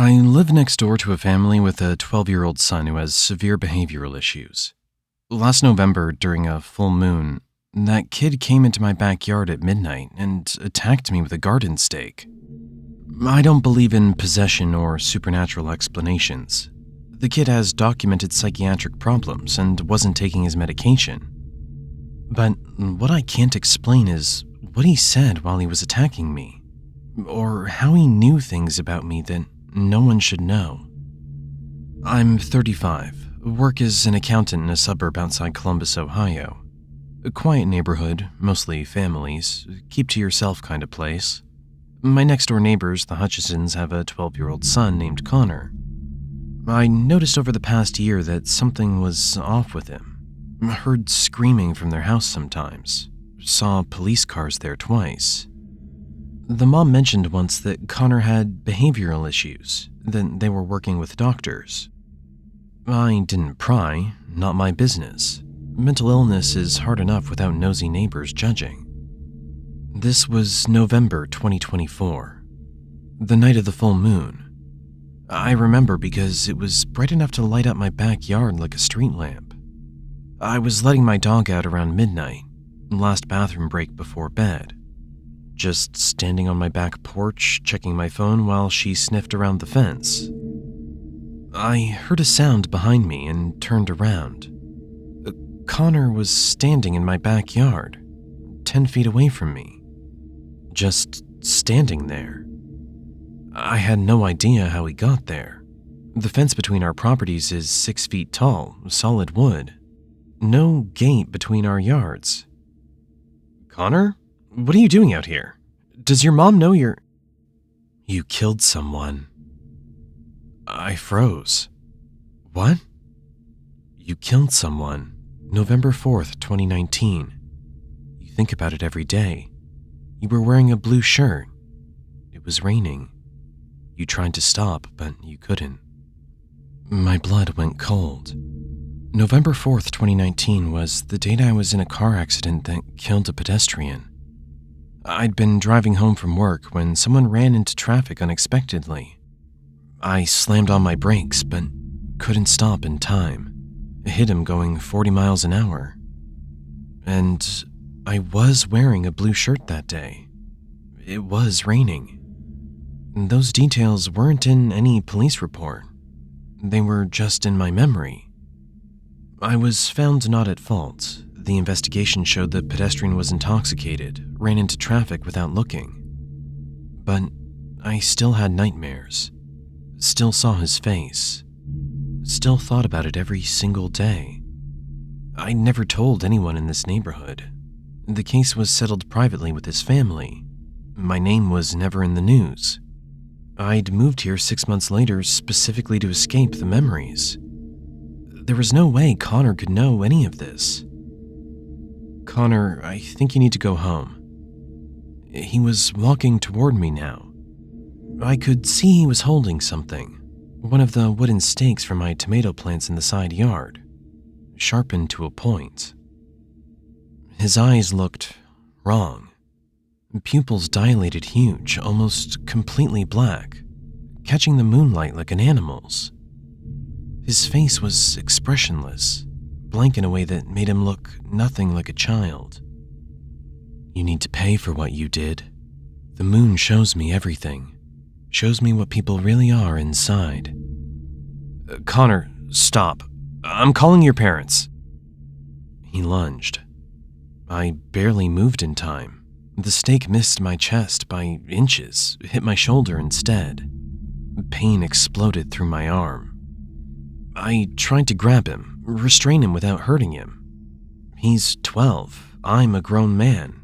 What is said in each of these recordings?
I live next door to a family with a 12-year-old son who has severe behavioral issues. Last November, during a full moon, that kid came into my backyard at midnight and attacked me with a garden stake. I don't believe in possession or supernatural explanations. The kid has documented psychiatric problems and wasn't taking his medication. But what I can't explain is what he said while he was attacking me, or how he knew things about me that no one should know. I'm 35, work as an accountant in a suburb outside Columbus, Ohio. A quiet neighborhood, mostly families, keep to yourself kind of place. My next door neighbors, the Hutchisons, have a 12-year-old son named Connor. I noticed over the past year that something was off with him. Heard screaming from their house sometimes. Saw police cars there twice. The mom mentioned once that Connor had behavioral issues, that they were working with doctors. I didn't pry, not my business. Mental illness is hard enough without nosy neighbors judging. This was November 2024, the night of the full moon. I remember because it was bright enough to light up my backyard like a street lamp. I was letting my dog out around midnight, last bathroom break before bed. Just standing on my back porch, checking my phone while she sniffed around the fence. I heard a sound behind me and turned around. Connor was standing in my backyard, 10 feet away from me. Just standing there. I had no idea how he got there. The fence between our properties is 6 feet tall, solid wood. No gate between our yards. Connor? What are you doing out here? Does your mom know you're... You killed someone. I froze. What? You killed someone. November 4th, 2019. You think about it every day. You were wearing a blue shirt. It was raining. You tried to stop, but you couldn't. My blood went cold. November 4th, 2019 was the date I was in a car accident that killed a pedestrian. I'd been driving home from work when someone ran into traffic unexpectedly. I slammed on my brakes, but couldn't stop in time. Hit him going 40 miles an hour. And I was wearing a blue shirt that day. It was raining. Those details weren't in any police report. They were just in my memory. I was found not at fault. The investigation showed the pedestrian was intoxicated, ran into traffic without looking. But I still had nightmares. Still saw his face. Still thought about it every single day. I never told anyone in this neighborhood. The case was settled privately with his family. My name was never in the news. I'd moved here 6 months later specifically to escape the memories. There was no way Connor could know any of this. Connor, I think you need to go home. He was walking toward me now. I could see he was holding something, one of the wooden stakes from my tomato plants in the side yard, sharpened to a point. His eyes looked wrong. Pupils dilated huge, almost completely black, catching the moonlight like an animal's. His face was expressionless, blank in a way that made him look nothing like a child. You need to pay for what you did. The moon shows me everything. Shows me what people really are inside. Connor, stop. I'm calling your parents. He lunged. I barely moved in time. The stake missed my chest by inches, hit my shoulder instead. Pain exploded through my arm. I tried to grab him, restrain him without hurting him. He's 12, I'm a grown man.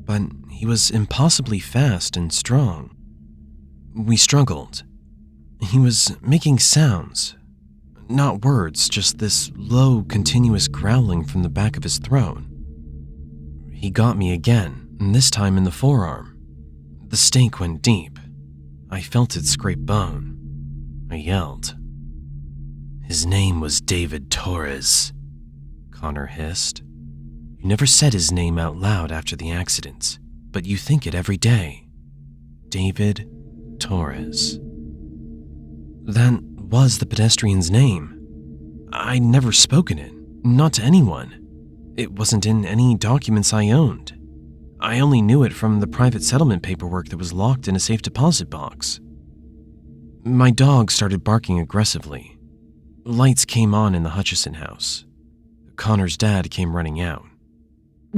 But he was impossibly fast and strong. We struggled. He was making sounds. Not words, just this low, continuous growling from the back of his throat. He got me again, and this time in the forearm. The stake went deep. I felt it scrape bone. I yelled. His name was David Torres, Connor hissed. You never said his name out loud after the accident, but you think it every day. David Torres. That was the pedestrian's name. I'd never spoken it, not to anyone. It wasn't in any documents I owned. I only knew it from the private settlement paperwork that was locked in a safe deposit box. My dog started barking aggressively. Lights came on in the Hutchison house. Connor's dad came running out.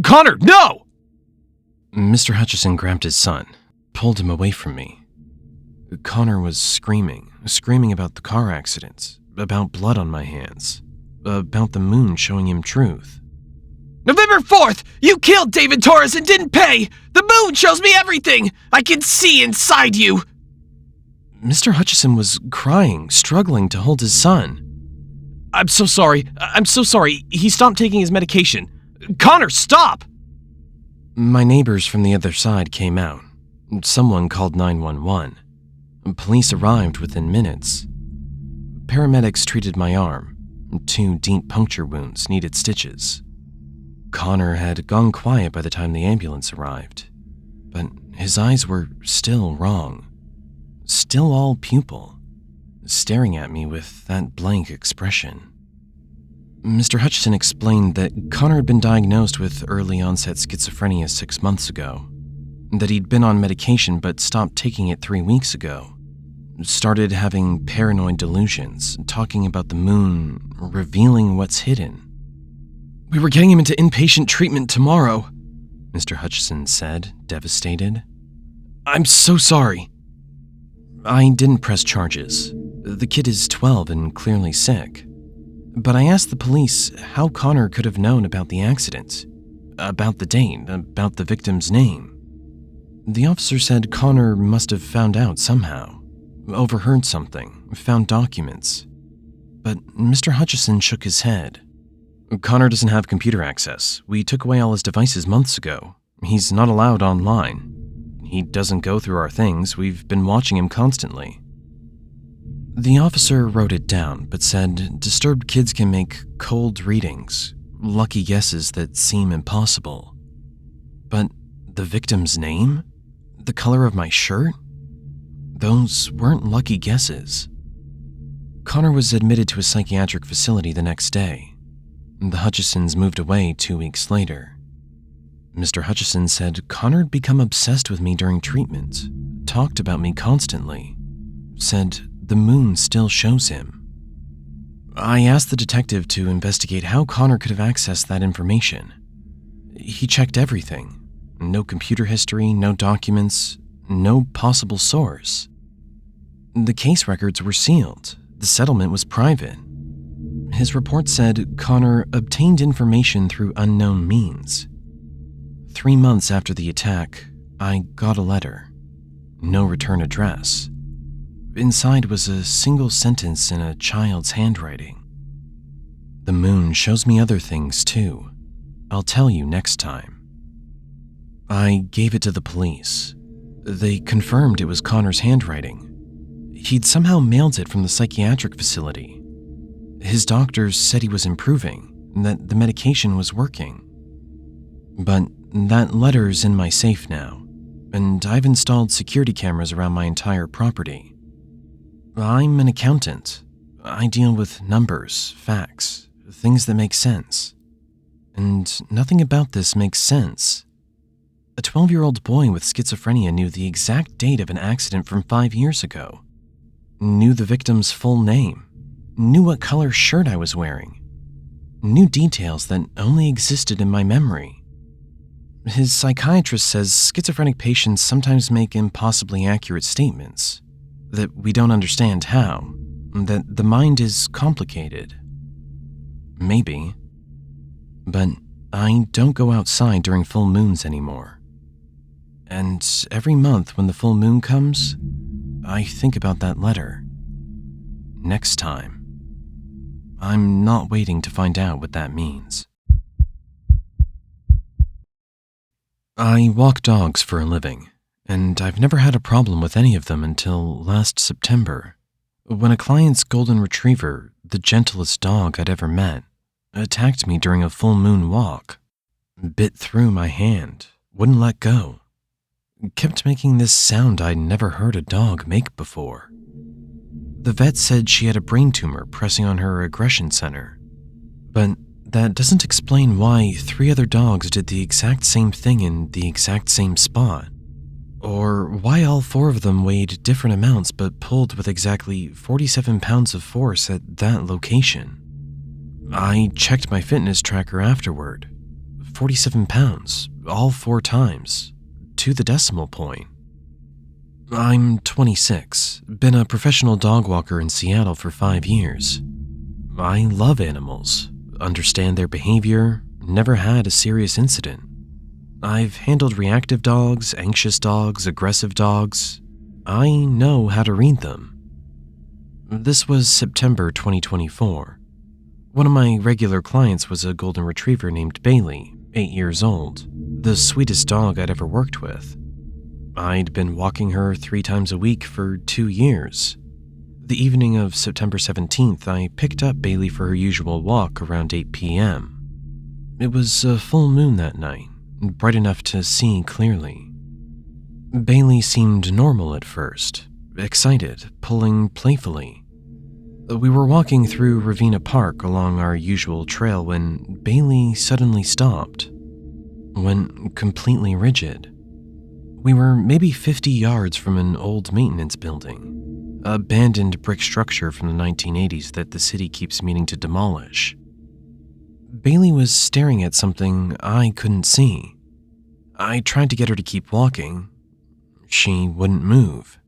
"Connor, no!" Mr. Hutchison grabbed his son, pulled him away from me. Connor was screaming about the car accident, about blood on my hands, about the moon showing him truth. "November 4th, you killed David Torres and didn't pay! The moon shows me everything! I can see inside you!" Mr. Hutchison was crying, struggling to hold his son. I'm so sorry. He stopped taking his medication. Connor, stop!" My neighbors from the other side came out. Someone called 911. Police arrived within minutes. Paramedics treated my arm. 2 deep puncture wounds needed stitches. Connor had gone quiet by the time the ambulance arrived, but his eyes were still wrong. Still all pupil, staring at me with that blank expression. Mr. Hutchison explained that Connor had been diagnosed with early-onset schizophrenia 6 months ago, that he'd been on medication but stopped taking it 3 weeks ago, started having paranoid delusions, talking about the moon, revealing what's hidden. "We were getting him into inpatient treatment tomorrow," Mr. Hutchison said, devastated. "I'm so sorry." I didn't press charges. The kid is 12 and clearly sick. But I asked the police how Connor could have known about the accident, about the date, about the victim's name. The officer said Connor must have found out somehow, overheard something, found documents. But Mr. Hutchison shook his head. "Connor doesn't have computer access. We took away all his devices months ago. He's not allowed online. He doesn't go through our things. We've been watching him constantly." The officer wrote it down, but said disturbed kids can make cold readings, lucky guesses that seem impossible. But the victim's name? The color of my shirt? Those weren't lucky guesses. Connor was admitted to a psychiatric facility the next day. The Hutchisons moved away 2 weeks later. Mr. Hutchison said Connor had become obsessed with me during treatment, talked about me constantly, said the moon still shows him. I asked the detective to investigate how Connor could have accessed that information. He checked everything. No computer history, no documents, no possible source. The case records were sealed. The settlement was private. His report said Connor obtained information through unknown means. 3 months after the attack, I got a letter. No return address. Inside was a single sentence in a child's handwriting. The moon shows me other things too. I'll tell you next time. I gave it to the police. They confirmed it was Connor's handwriting. He'd somehow mailed it from the psychiatric facility. His doctors said he was improving, and that the medication was working. But that letter's in my safe now, and I've installed security cameras around my entire property. I'm an accountant. I deal with numbers, facts, things that make sense. And nothing about this makes sense. A 12-year-old boy with schizophrenia knew the exact date of an accident from 5 years ago, knew the victim's full name, knew what color shirt I was wearing, knew details that only existed in my memory. His psychiatrist says schizophrenic patients sometimes make impossibly accurate statements, that we don't understand how, that the mind is complicated. Maybe. But I don't go outside during full moons anymore. And every month when the full moon comes, I think about that letter. Next time. I'm not waiting to find out what that means. I walk dogs for a living, and I've never had a problem with any of them until last September, when a client's golden retriever, the gentlest dog I'd ever met, attacked me during a full moon walk, bit through my hand, wouldn't let go, kept making this sound I'd never heard a dog make before. The vet said she had a brain tumor pressing on her aggression center. But that doesn't explain why 3 other dogs did the exact same thing in the exact same spot. Or why all 4 of them weighed different amounts but pulled with exactly 47 pounds of force at that location. I checked my fitness tracker afterward. 47 pounds, all 4 times, to the decimal point. I'm 26, been a professional dog walker in Seattle for 5 years. I love animals, understand their behavior, never had a serious incident. I've handled reactive dogs, anxious dogs, aggressive dogs. I know how to read them. This was September 2024. One of my regular clients was a golden retriever named Bailey, 8 years old, the sweetest dog I'd ever worked with. I'd been walking her 3 times a week for 2 years. The evening of September 17th, I picked up Bailey for her usual walk around 8 p.m. It was a full moon that night, bright enough to see clearly. Bailey seemed normal at first, excited, pulling playfully. We were walking through Ravenna Park along our usual trail when Bailey suddenly stopped, went completely rigid. We were maybe 50 yards from an old maintenance building, an abandoned brick structure from the 1980s that the city keeps meaning to demolish. Bailey was staring at something I couldn't see. I tried to get her to keep walking. She wouldn't move,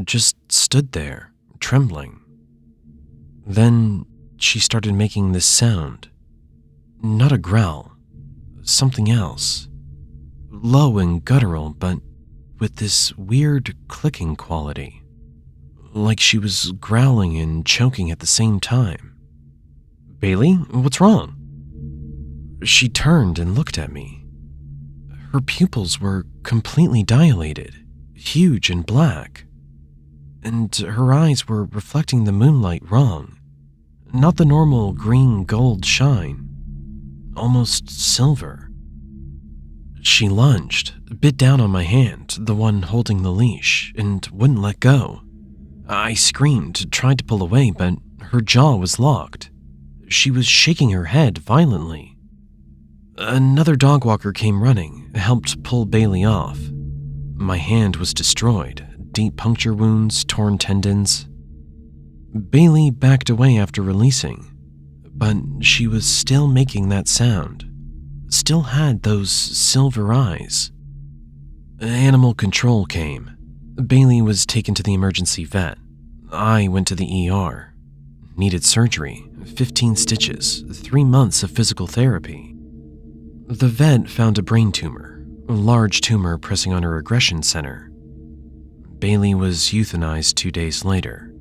just stood there, trembling. Then she started making this sound. Not a growl, something else. Low and guttural, but with this weird clicking quality. Like she was growling and choking at the same time. "Bailey, what's wrong?" She turned and looked at me. Her pupils were completely dilated, huge and black. And her eyes were reflecting the moonlight wrong. Not the normal green-gold shine. Almost silver. She lunged, bit down on my hand, the one holding the leash, and wouldn't let go. I screamed, tried to pull away, but her jaw was locked. She was shaking her head violently. Another dog walker came running, helped pull Bailey off. My hand was destroyed, deep puncture wounds, torn tendons. Bailey backed away after releasing, but she was still making that sound. Still had those silver eyes. Animal control came. Bailey was taken to the emergency vet. I went to the ER. Needed surgery, 15 stitches, 3 months of physical therapy. The vet found a brain tumor, a large tumor pressing on her aggression center. Bailey was euthanized 2 days later.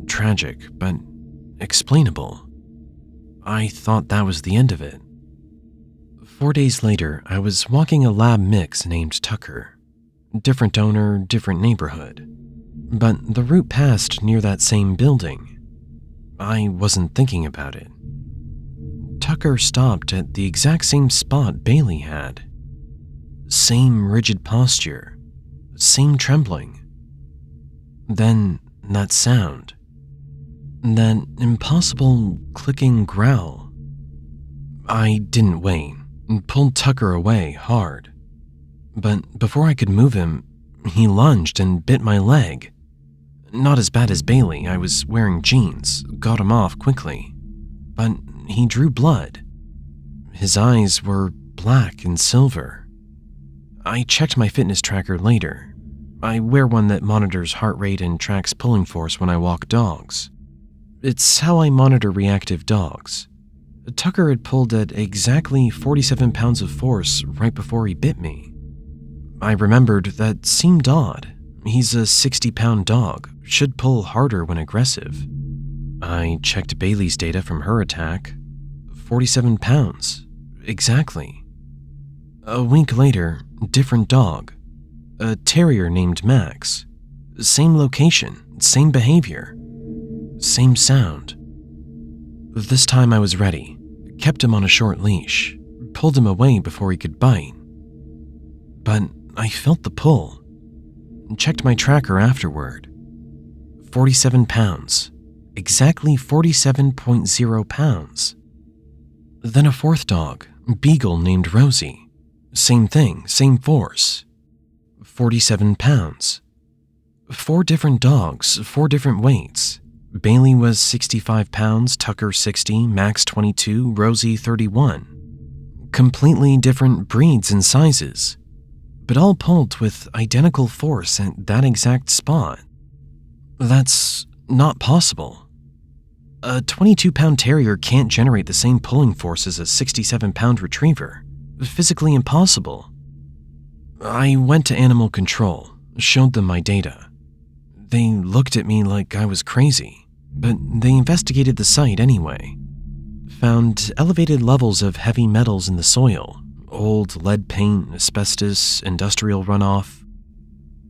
Tragic, but explainable. I thought that was the end of it. 4 days later, I was walking a lab mix named Tucker. Different owner, different neighborhood. But the route passed near that same building. I wasn't thinking about it. Tucker stopped at the exact same spot Bailey had. Same rigid posture. Same trembling. Then that sound. That impossible clicking growl. I didn't wait and pulled Tucker away hard. But before I could move him, he lunged and bit my leg. Not as bad as Bailey, I was wearing jeans, got him off quickly. But he drew blood. His eyes were black and silver. I checked my fitness tracker later. I wear one that monitors heart rate and tracks pulling force when I walk dogs. It's how I monitor reactive dogs. Tucker had pulled at exactly 47 pounds of force right before he bit me. I remembered that seemed odd. He's a 60-pound dog, should pull harder when aggressive. I checked Bailey's data from her attack. 47 pounds. Exactly. A week later, different dog. A terrier named Max. Same location, same behavior. Same sound. This time I was ready. Kept him on a short leash. Pulled him away before he could bite. But I felt the pull. Checked my tracker afterward. 47 pounds. Exactly 47.0 pounds. Then a fourth dog, Beagle named Rosie. Same thing, same force. 47 pounds. 4 different dogs, 4 different weights. Bailey was 65 pounds, Tucker 60, Max 22, Rosie 31. Completely different breeds and sizes, but all pulled with identical force at that exact spot. That's not possible. A 22-pound terrier can't generate the same pulling force as a 67-pound retriever. Physically impossible. I went to animal control, showed them my data. They looked at me like I was crazy, but they investigated the site anyway. Found elevated levels of heavy metals in the soil, old lead paint, asbestos, industrial runoff.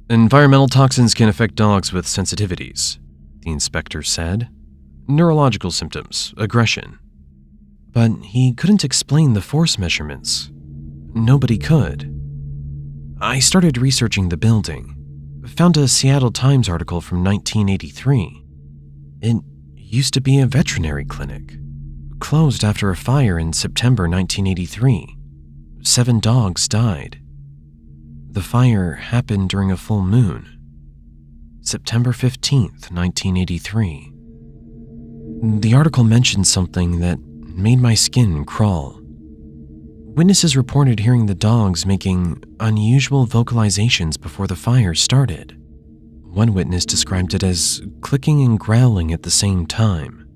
Environmental toxins can affect dogs with sensitivities, the inspector said. Neurological symptoms, aggression. But he couldn't explain the force measurements. Nobody could. I started researching the building. Found a Seattle Times article from 1983. It used to be a veterinary clinic. Closed after a fire in September 1983. 7 dogs died. The fire happened during a full moon. September 15th, 1983. The article mentioned something that made my skin crawl. Witnesses reported hearing the dogs making unusual vocalizations before the fire started. One witness described it as clicking and growling at the same time.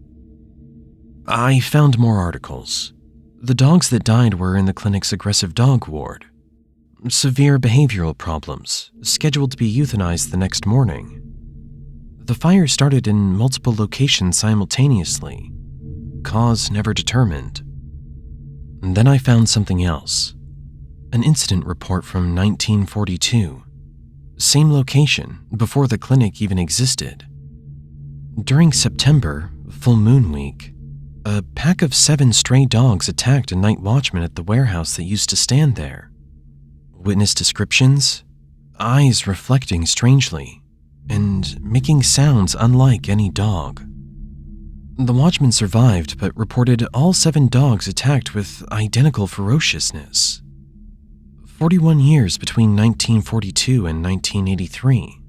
I found more articles. The dogs that died were in the clinic's aggressive dog ward. Severe behavioral problems, scheduled to be euthanized the next morning. The fire started in multiple locations simultaneously. Cause never determined. And then I found something else. An incident report from 1942. Same location, before the clinic even existed. During September, full moon week, a pack of 7 stray dogs attacked a night watchman at the warehouse that used to stand there. Witness descriptions? Eyes reflecting strangely, and making sounds unlike any dog. The watchman survived, but reported all 7 dogs attacked with identical ferociousness. 41 years between 1942 and 1983.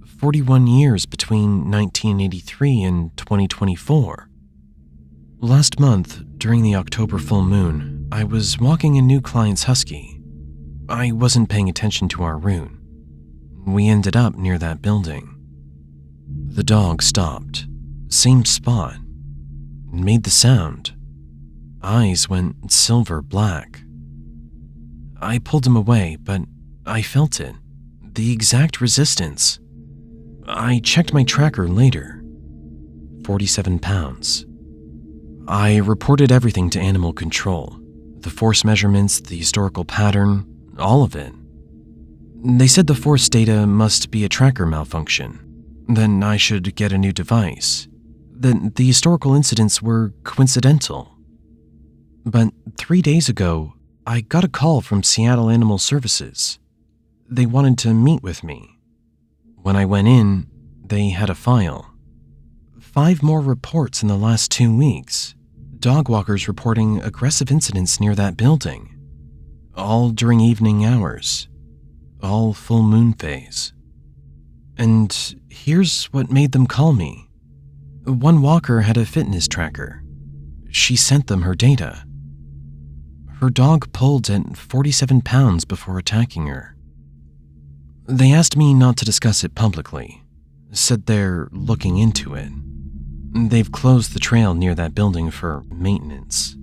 41 years between 1983 and 2024. Last month, during the October full moon, I was walking a new client's husky. I wasn't paying attention to our route. We ended up near that building. The dog stopped. Same spot. Made the sound. Eyes went silver black. I pulled him away, but I felt it. The exact resistance. I checked my tracker later. 47 pounds. I reported everything to animal control. The force measurements, the historical pattern, all of it. They said the force data must be a tracker malfunction. Then I should get a new device. That the historical incidents were coincidental. But 3 days ago, I got a call from Seattle Animal Services. They wanted to meet with me. When I went in, they had a file. 5 more reports in the last 2 weeks. Dog walkers reporting aggressive incidents near that building. All during evening hours. All full moon phase. And here's what made them call me. One walker had a fitness tracker. She sent them her data. Her dog pulled at 47 pounds before attacking her. They asked me not to discuss it publicly. Said they're looking into it. They've closed the trail near that building for maintenance.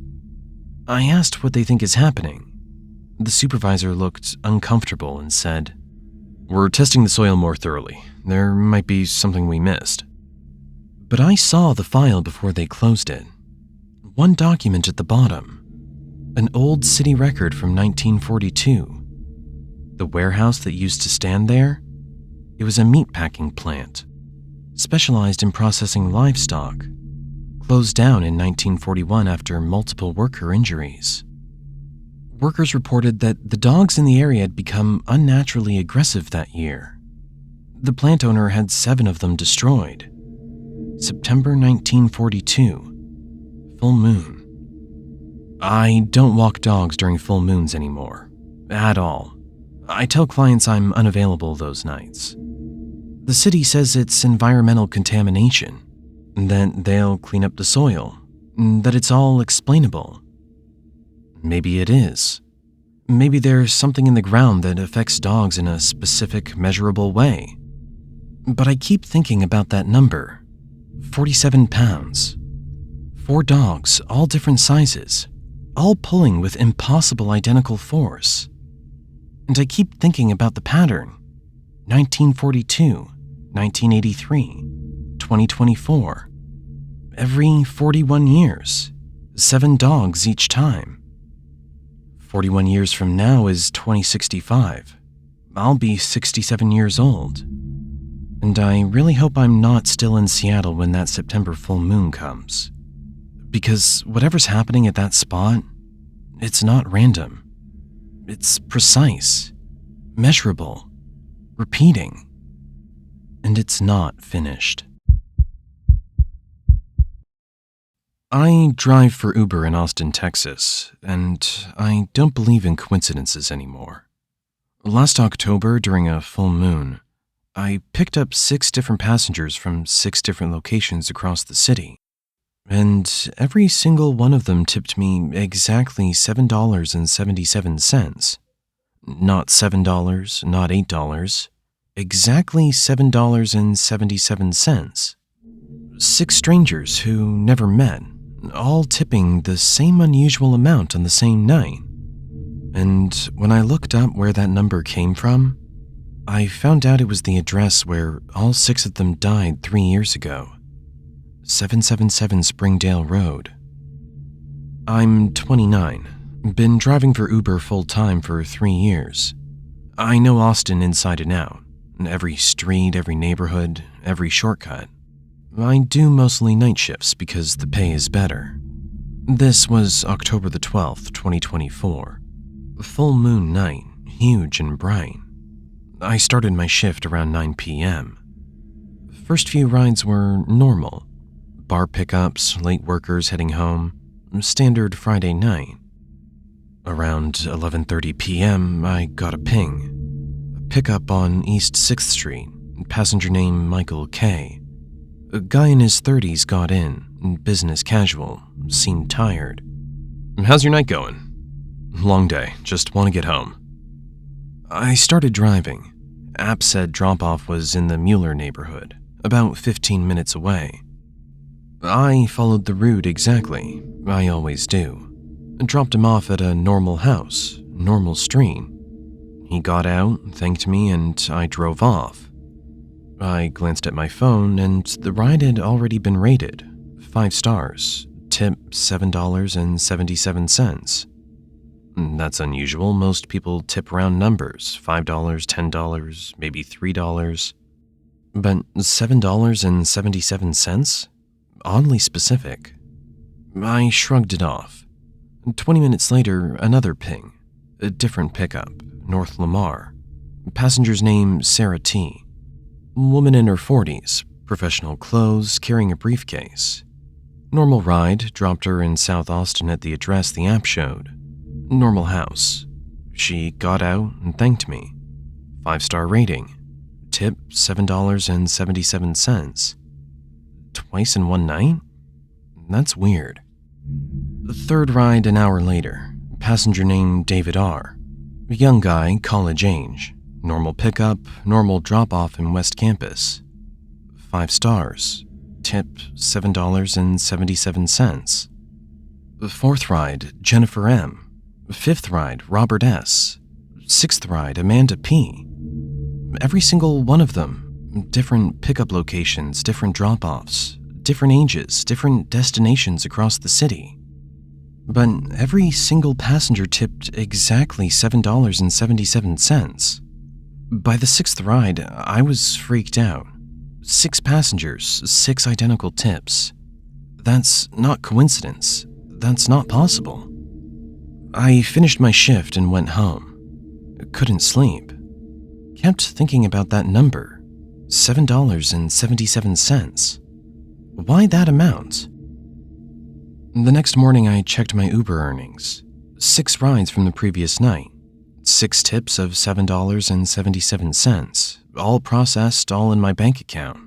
I asked what they think is happening. The supervisor looked uncomfortable and said, "We're testing the soil more thoroughly. There might be something we missed." But I saw the file before they closed it. One document at the bottom. An old city record from 1942. The warehouse that used to stand there? It was a meatpacking plant. Specialized in processing livestock. Closed down in 1941 after multiple worker injuries. Workers reported that the dogs in the area had become unnaturally aggressive that year. The plant owner had 7 of them destroyed. September 1942. Full moon. I don't walk dogs during full moons anymore. At all. I tell clients I'm unavailable those nights. The city says it's environmental contamination, that they'll clean up the soil, that it's all explainable. Maybe it is. Maybe there's something in the ground that affects dogs in a specific, measurable way. But I keep thinking about that number. 47 pounds. 4 dogs, all different sizes, all pulling with impossible identical force. And I keep thinking about the pattern. 1942, 1983, 2024. Every 41 years, 7 dogs each time. 41 years from now is 2065. I'll be 67 years old. And I really hope I'm not still in Seattle when that September full moon comes. Because whatever's happening at that spot, it's not random. It's precise, measurable, repeating, and it's not finished. I drive for Uber in Austin, Texas, and I don't believe in coincidences anymore. Last October, during a full moon, I picked up 6 different passengers from 6 different locations across the city, and every single one of them tipped me exactly $7.77. Not $7, not $8, exactly $7.77. 6 strangers who never met, all tipping the same unusual amount on the same night. And when I looked up where that number came from, I found out it was the address where all 6 of them died 3 years ago. 777 Springdale Road. I'm 29. Been driving for Uber full-time for 3 years. I know Austin inside and out. Every street, every neighborhood, every shortcut. I do mostly night shifts because the pay is better. This was October the 12th, 2024. Full moon night, huge and bright. I started my shift around 9 p.m. First few rides were normal. Bar pickups, late workers heading home, standard Friday night. Around 11:30 p.m., I got a ping. A pickup on East 6th Street, passenger name Michael K. A guy in his 30s got in, business casual, seemed tired. "How's your night going?" "Long day, just want to get home." I started driving. App said drop-off was in the Mueller neighborhood, about 15 minutes away. I followed the route exactly, I always do. Dropped him off at a normal house, normal street. He got out, thanked me, and I drove off. I glanced at my phone, and the ride had already been rated. 5 stars, tip $7.77. That's unusual. Most people tip round numbers, $5, $10, maybe $3. But $7.77? Oddly specific. I shrugged it off. 20 minutes later, another ping. A different pickup, North Lamar. Passenger's name, Sarah T. Woman in her 40s, professional clothes, carrying a briefcase. Normal ride, dropped her in South Austin at the address the app showed. Normal house. She got out and thanked me. 5-star rating. Tip $7.77. Twice in one night? That's weird. The third ride an hour later. Passenger named David R. A young guy, college age. Normal pickup, normal drop-off in West Campus. 5 stars. Tip $7.77. The fourth ride, Jennifer M. Fifth ride, Robert S. Sixth ride, Amanda P. Every single one of them. Different pickup locations, different drop-offs, different ages, different destinations across the city. But every single passenger tipped exactly $7.77. By the 6th ride, I was freaked out. 6 passengers, 6 identical tips. That's not coincidence. That's not possible. I finished my shift and went home. Couldn't sleep. Kept thinking about that number. $7.77. Why that amount? The next morning, I checked my Uber earnings. 6 rides from the previous night. 6 tips of $7.77, all processed, all in my bank account.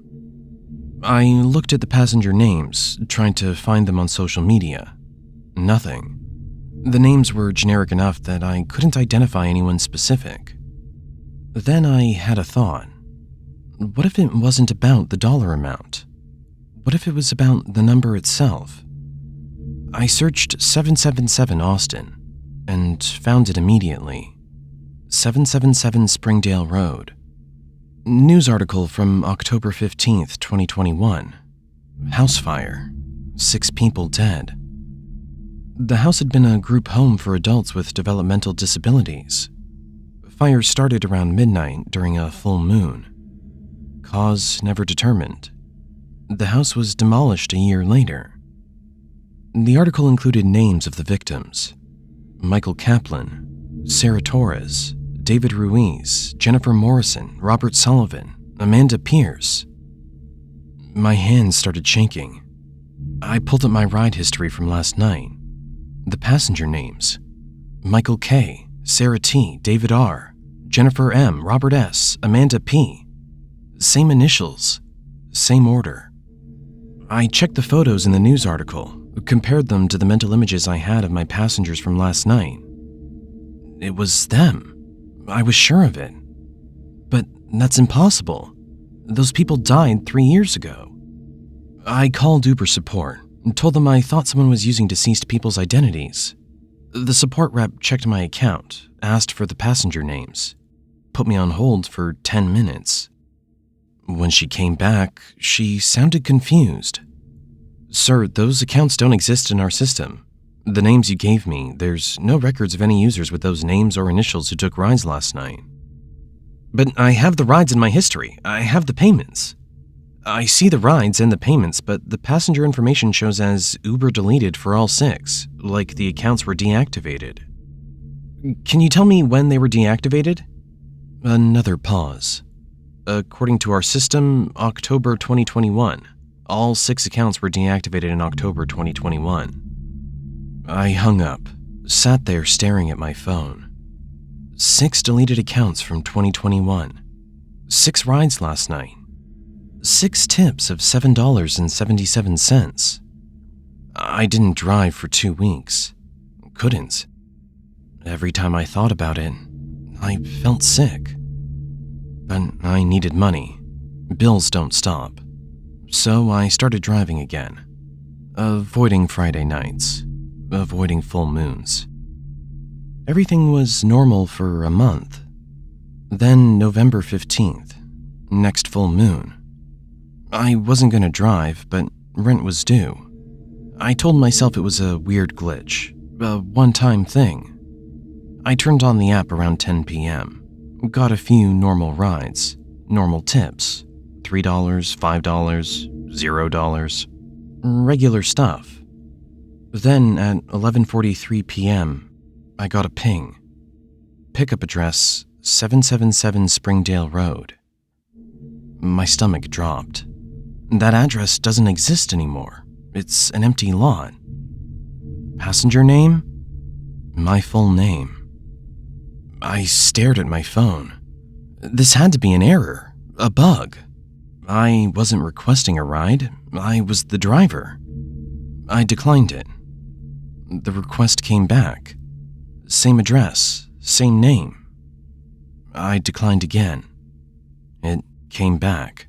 I looked at the passenger names, trying to find them on social media. Nothing. The names were generic enough that I couldn't identify anyone specific. Then I had a thought. What if it wasn't about the dollar amount? What if it was about the number itself? I searched 777 Austin and found it immediately. 777 Springdale Road. News article from October 15th, 2021. House fire. 6 people dead. The house had been a group home for adults with developmental disabilities. Fire started around midnight during a full moon. Cause never determined. The house was demolished a year later. The article included names of the victims: Michael Kaplan, Sarah Torres, David Ruiz, Jennifer Morrison, Robert Sullivan, Amanda Pierce. My hands started shaking. I pulled up my ride history from last night. The passenger names: Michael K., Sarah T., David R., Jennifer M., Robert S., Amanda P. Same initials, same order. I checked the photos in the news article, compared them to the mental images I had of my passengers from last night. It was them. I was sure of it. But that's impossible. Those people died 3 years ago. I called Uber support and told them I thought someone was using deceased people's identities. The support rep checked my account, asked for the passenger names, put me on hold for 10 minutes. When she came back, she sounded confused. "Sir, those accounts don't exist in our system. The names you gave me, there's no records of any users with those names or initials who took rides last night." "But I have the rides in my history. I have the payments." "I see the rides and the payments, but the passenger information shows as Uber deleted for all 6, like the accounts were deactivated." "Can you tell me when they were deactivated?" Another pause. "According to our system, October 2021. All 6 accounts were deactivated in October 2021. I hung up, sat there staring at my phone. 6 deleted accounts from 2021. 6 rides last night. 6 tips of $7.77. I didn't drive for 2 weeks. Couldn't. Every time I thought about it, I felt sick. But I needed money. Bills don't stop. So I started driving again. Avoiding Friday nights. Avoiding full moons. Everything was normal for a month. Then November 15th, next full moon. I wasn't going to drive, but rent was due. I told myself it was a weird glitch, a one-time thing. I turned on the app around 10 p.m., got a few normal rides, normal tips, $3, $5, $0, regular stuff. Then at 11:43 p.m., I got a ping. Pickup address 777 Springdale Road. My stomach dropped. That address doesn't exist anymore. It's an empty lot. Passenger name? My full name. I stared at my phone. This had to be an error, a bug. I wasn't requesting a ride. I was the driver. I declined it. The request came back. Same address, same name. I declined again. It came back.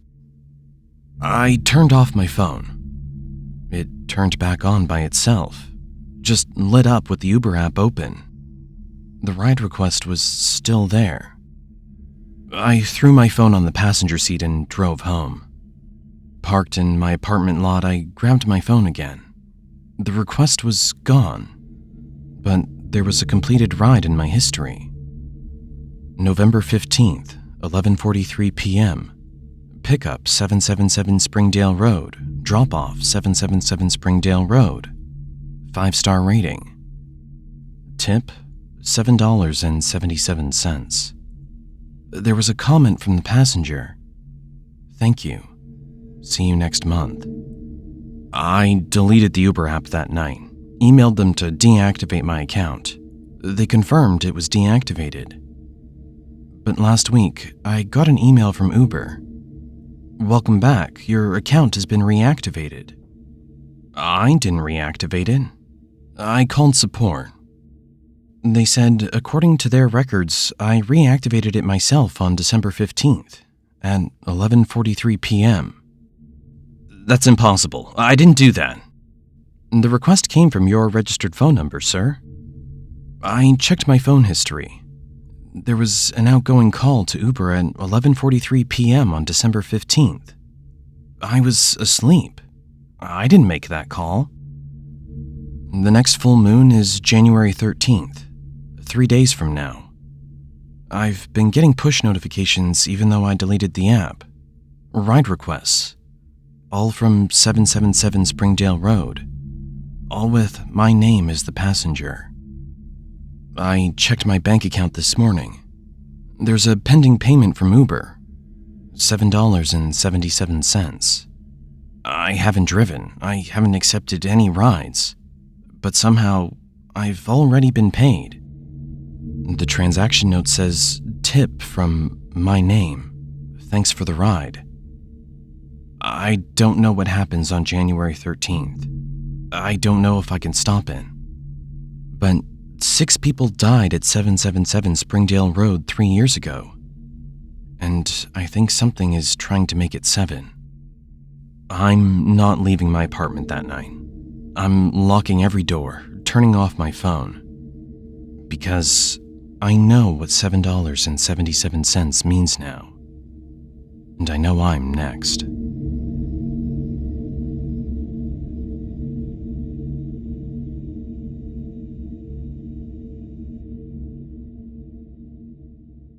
I turned off my phone. It turned back on by itself, just lit up with the Uber app open. The ride request was still there. I threw my phone on the passenger seat and drove home. Parked in my apartment lot, I grabbed my phone again. The request was gone, but there was a completed ride in my history. November 15th, 11:43 p.m. Pickup 777 Springdale Road. Drop-off 777 Springdale Road. 5-star rating. Tip $7.77. There was a comment from the passenger. Thank you. See you next month. I deleted the Uber app that night, emailed them to deactivate my account. They confirmed it was deactivated. But last week, I got an email from Uber. Welcome back, your account has been reactivated. I didn't reactivate it. I called support. They said, according to their records, I reactivated it myself on December 15th at 11:43 p.m. That's impossible. I didn't do that. The request came from your registered phone number, sir. I checked my phone history. There was an outgoing call to Uber at 11:43 p.m. on December 15th. I was asleep. I didn't make that call. The next full moon is January 13th, 3 days from now. I've been getting push notifications even though I deleted the app. Ride requests. All from 777 Springdale Road. All with my name as the passenger. I checked my bank account this morning. There's a pending payment from Uber. $7.77. I haven't driven. I haven't accepted any rides. But somehow, I've already been paid. The transaction note says, tip from my name. Thanks for the ride. I don't know what happens on January 13th. I don't know if I can stop it. But 6 people died at 777 Springdale Road 3 years ago. And I think something is trying to make it 7. I'm not leaving my apartment that night. I'm locking every door, turning off my phone. Because I know what $7.77 means now. And I know I'm next.